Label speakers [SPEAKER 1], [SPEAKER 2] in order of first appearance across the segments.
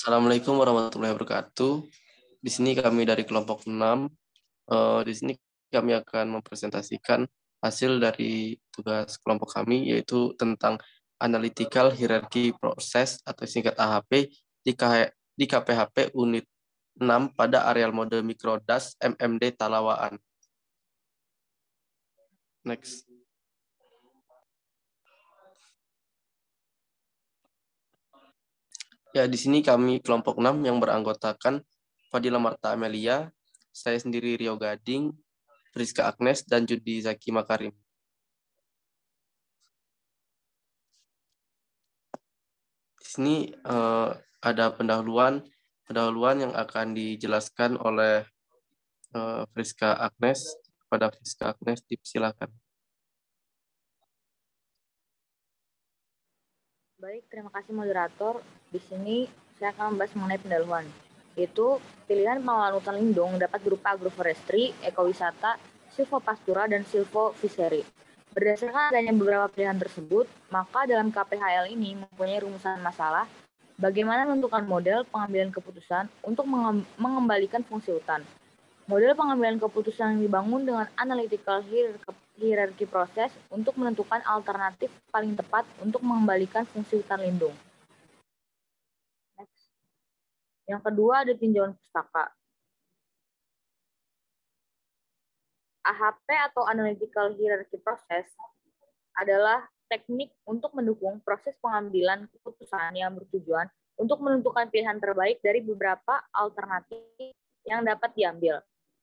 [SPEAKER 1] Assalamualaikum warahmatullahi wabarakatuh. Di sini kami dari kelompok 6. Di sini kami akan mempresentasikan hasil dari tugas kelompok kami, yaitu tentang Analytical Hierarchy Process atau singkat AHP di KPHP Unit 6 pada areal mode Mikrodas MMD Talawaan. Next. Ya, di sini kami kelompok 6 yang beranggotakan Fadila Marta Amelia, saya sendiri Rio Gading, Priska Agnes, dan Judi Zaki Makarim. Di sini ada pendahuluan yang akan dijelaskan oleh Priska Agnes. Kepada Priska Agnes, dipersilakan.
[SPEAKER 2] Baik, terima kasih moderator. Di sini saya akan membahas mengenai pendahuluan, yaitu pilihan pengelolaan hutan lindung dapat berupa agroforestry, ekowisata, silvopastura, dan silvofishery. Berdasarkan adanya beberapa pilihan tersebut, maka dalam KPHL ini mempunyai rumusan masalah bagaimana menentukan model pengambilan keputusan untuk mengembalikan fungsi hutan. Model pengambilan keputusan yang dibangun dengan analytical hierarchy process untuk menentukan alternatif paling tepat untuk mengembalikan fungsi hutan lindung. Next. Yang kedua ada tinjauan pustaka. AHP atau analytical hierarchy process adalah teknik untuk mendukung proses pengambilan keputusan yang bertujuan untuk menentukan pilihan terbaik dari beberapa alternatif yang dapat diambil.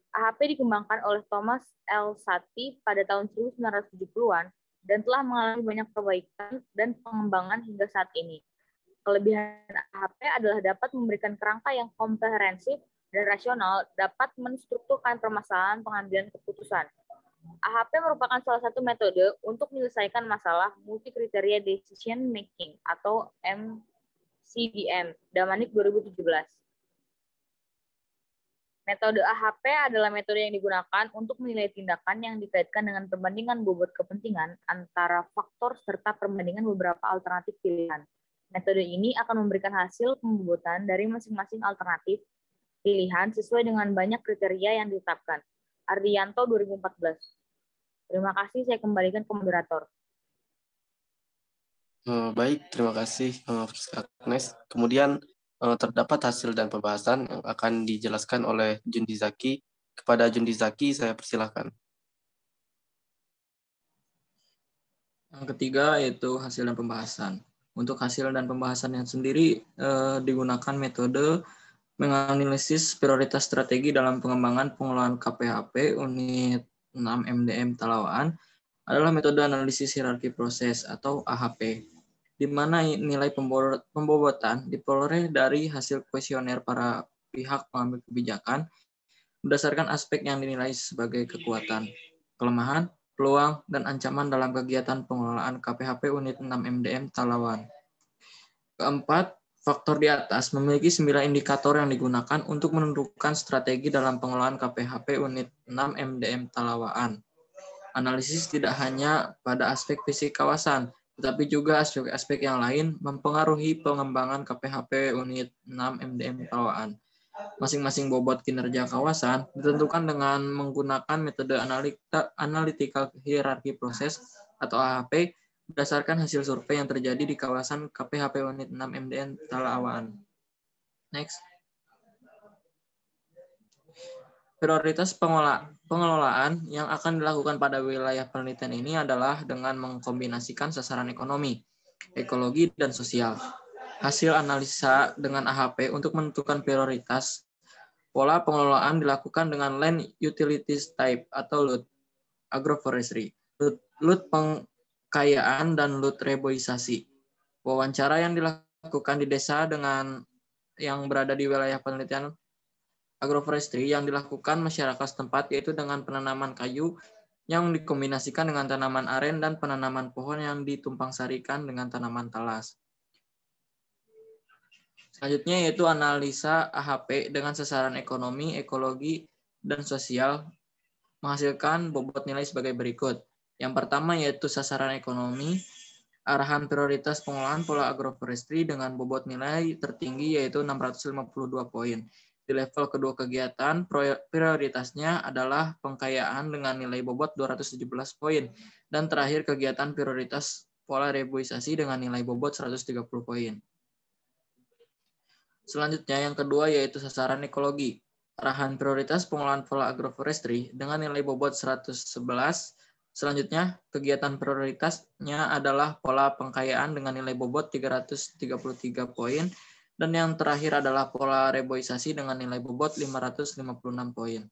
[SPEAKER 2] AHP dikembangkan oleh Thomas L. Satie pada tahun 1970-an dan telah mengalami banyak perbaikan dan pengembangan hingga saat ini. Kelebihan AHP adalah dapat memberikan kerangka yang komprehensif dan rasional dapat menstrukturkan permasalahan pengambilan keputusan. AHP merupakan salah satu metode untuk menyelesaikan masalah multi-kriteria decision making atau MCDM, Damanik 2017. Metode AHP adalah metode yang digunakan untuk menilai tindakan yang dikaitkan dengan perbandingan bobot kepentingan antara faktor serta perbandingan beberapa alternatif pilihan. Metode ini akan memberikan hasil pembobotan dari masing-masing alternatif pilihan sesuai dengan banyak kriteria yang ditetapkan. Ardianto 2014. Terima kasih, saya kembalikan ke moderator.
[SPEAKER 1] Baik, terima kasih Agnes. Kemudian terdapat hasil dan pembahasan yang akan dijelaskan oleh Jundi Zaki. Kepada Jundi Zaki, saya persilahkan.
[SPEAKER 3] Yang ketiga yaitu hasil dan pembahasan. Untuk hasil dan pembahasan yang sendiri digunakan metode menganalisis prioritas strategi dalam pengembangan pengelolaan KPHP Unit 6 MDM Talawaan adalah metode analisis hierarki proses atau AHP, di mana nilai pembobotan diperoleh dari hasil kuesioner para pihak pengambil kebijakan berdasarkan aspek yang dinilai sebagai kekuatan, kelemahan, peluang, dan ancaman dalam kegiatan pengelolaan KPHP Unit 6 MDM Talawaan. Keempat, faktor di atas memiliki 9 indikator yang digunakan untuk menentukan strategi dalam pengelolaan KPHP Unit 6 MDM Talawaan. Analisis tidak hanya pada aspek fisik kawasan, tetapi juga aspek-aspek yang lain mempengaruhi pengembangan KPHP Unit 6 MDM Talawaan. Masing-masing bobot kinerja kawasan ditentukan dengan menggunakan metode analytical hierarchy process atau AHP berdasarkan hasil survei yang terjadi di kawasan KPHP Unit 6 MDM Talawaan. Next. Prioritas pengelolaan yang akan dilakukan pada wilayah penelitian ini adalah dengan mengkombinasikan sasaran ekonomi, ekologi, dan sosial. Hasil analisa dengan AHP untuk menentukan prioritas, pola pengelolaan dilakukan dengan Land Utilities Type atau LUT, agroforestry, LUT pengkayaan, dan LUT reboisasi. Wawancara yang dilakukan di desa dengan yang berada di wilayah penelitian agroforestry yang dilakukan masyarakat setempat, yaitu dengan penanaman kayu yang dikombinasikan dengan tanaman aren dan penanaman pohon yang ditumpang sarikan dengan tanaman talas. Selanjutnya yaitu analisa AHP dengan sasaran ekonomi, ekologi, dan sosial menghasilkan bobot nilai sebagai berikut. Yang pertama yaitu sasaran ekonomi. arahan prioritas pengelolaan pola agroforestry dengan bobot nilai tertinggi yaitu 652 poin. Di level kedua kegiatan, prioritasnya adalah pengkayaan dengan nilai bobot 217 poin. Dan terakhir kegiatan prioritas pola reboisasi dengan nilai bobot 130 poin. Selanjutnya yang kedua yaitu sasaran ekologi. Arahan prioritas pengelolaan pola agroforestry dengan nilai bobot 111. Selanjutnya, kegiatan prioritasnya adalah pola pengkayaan dengan nilai bobot 333 poin. Dan yang terakhir adalah pola reboisasi dengan nilai bobot 556 poin.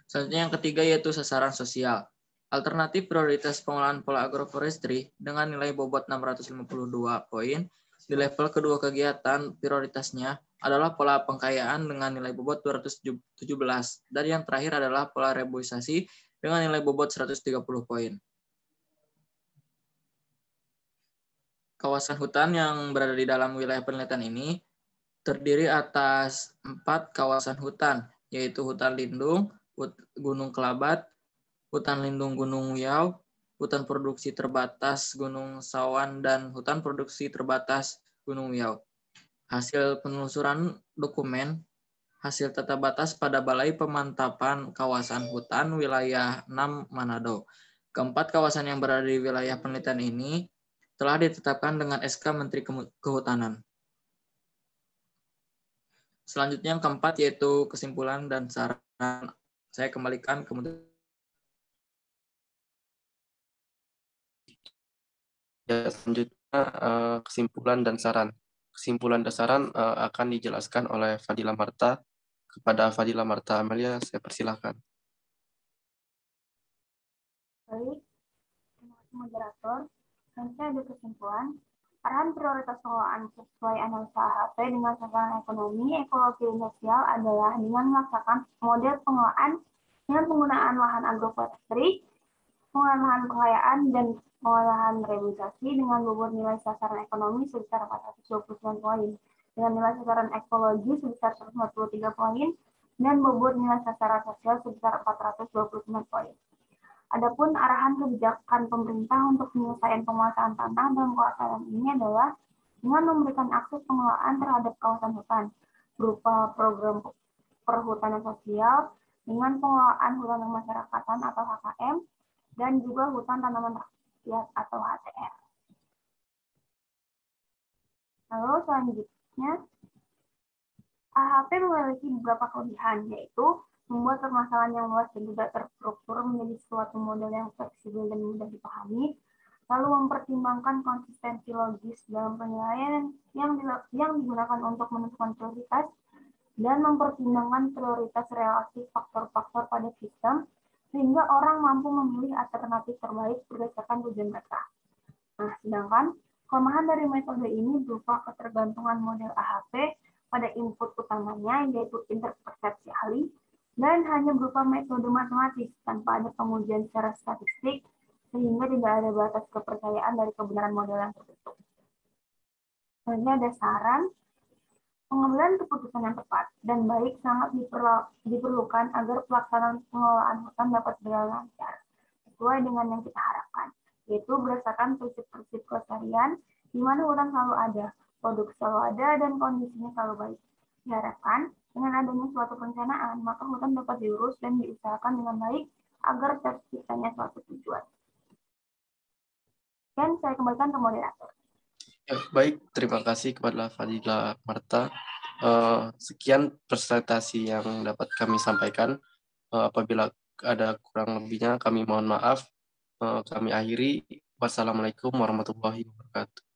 [SPEAKER 3] Selanjutnya yang ketiga yaitu sasaran sosial. Alternatif prioritas pengelolaan pola agroforestry dengan nilai bobot 652 poin. Di level kedua kegiatan prioritasnya adalah pola pengkayaan dengan nilai bobot 217. Dan yang terakhir adalah pola reboisasi dengan nilai bobot 130 poin. Kawasan hutan yang berada di dalam wilayah penelitian ini terdiri atas 4 kawasan hutan, yaitu hutan lindung, Gunung Kelabat, hutan lindung Gunung Uyau, hutan produksi terbatas Gunung Sawan, dan hutan produksi terbatas Gunung Uyau. Hasil penelusuran dokumen hasil tata batas pada Balai Pemantapan Kawasan Hutan Wilayah 6 Manado. Keempat kawasan yang berada di wilayah penelitian ini telah ditetapkan dengan SK Menteri Kehutanan. Selanjutnya yang keempat yaitu kesimpulan dan saran. Saya kembalikan kemudian.
[SPEAKER 1] Ya, selanjutnya kesimpulan dan saran. Kesimpulan dan saran akan dijelaskan oleh Fadila Marta. Kepada Fadila Marta Amelia, saya persilahkan.
[SPEAKER 4] Baik, terima kasih moderator. Selanjutnya ada kesimpulan. Arahan prioritas pengelolaan sesuai analisa AHP dengan sasaran ekonomi, ekologi, dan sosial adalah dengan melaksanakan model pengelolaan dengan penggunaan lahan agroforestry, pengolahan lahan pengkayaan, dan pengolahan reboisasi dengan bobot nilai sasaran ekonomi sebesar 429 poin, dengan nilai sasaran ekologi sebesar 143 poin, dan bobot nilai sasaran sosial sebesar 429 poin. Adapun arahan kebijakan pemerintah untuk penyelesaian penguasaan tanah dan kawasan ini adalah dengan memberikan akses pengelolaan terhadap kawasan hutan berupa program perhutanan sosial dengan pengelolaan hutan kemasyarakatan atau HKM dan juga hutan tanaman rakyat atau HTR. Lalu selanjutnya, AHP memiliki beberapa kelebihan, yaitu membuat permasalahan yang luas dan tidak terstruktur menjadi suatu model yang fleksibel dan mudah dipahami, lalu mempertimbangkan konsistensi logis dalam penilaian yang digunakan untuk menentukan prioritas, dan mempertimbangkan prioritas relasi faktor-faktor pada sistem, sehingga orang mampu memilih alternatif terbaik berdasarkan tujuan mereka. Nah, sedangkan kelemahan dari metode ini berupa ketergantungan model AHP pada input utamanya, yaitu interpersepsi ahli, dan hanya berupa metode matematis tanpa ada pengujian secara statistik, sehingga tidak ada batas kepercayaan dari kebenaran model yang terbentuk. Selanjutnya ada saran. Pengambilan keputusan yang tepat dan baik sangat diperlukan agar pelaksanaan pengelolaan hutan dapat berjalan lancar, sesuai dengan yang kita harapkan, yaitu berdasarkan prinsip-prinsip kelestarian, di mana hutan selalu ada, produk selalu ada, dan kondisinya selalu baik. Diharapkan, dengan adanya suatu perencanaan, maka hutan dapat diurus dan diusahakan dengan baik agar terciptanya suatu tujuan. Dan saya kembalikan ke moderator.
[SPEAKER 1] Ya, baik, terima kasih kepada Fadila Marta. Sekian presentasi yang dapat kami sampaikan. Apabila ada kurang lebihnya, kami mohon maaf. Kami akhiri. Wassalamualaikum warahmatullahi wabarakatuh.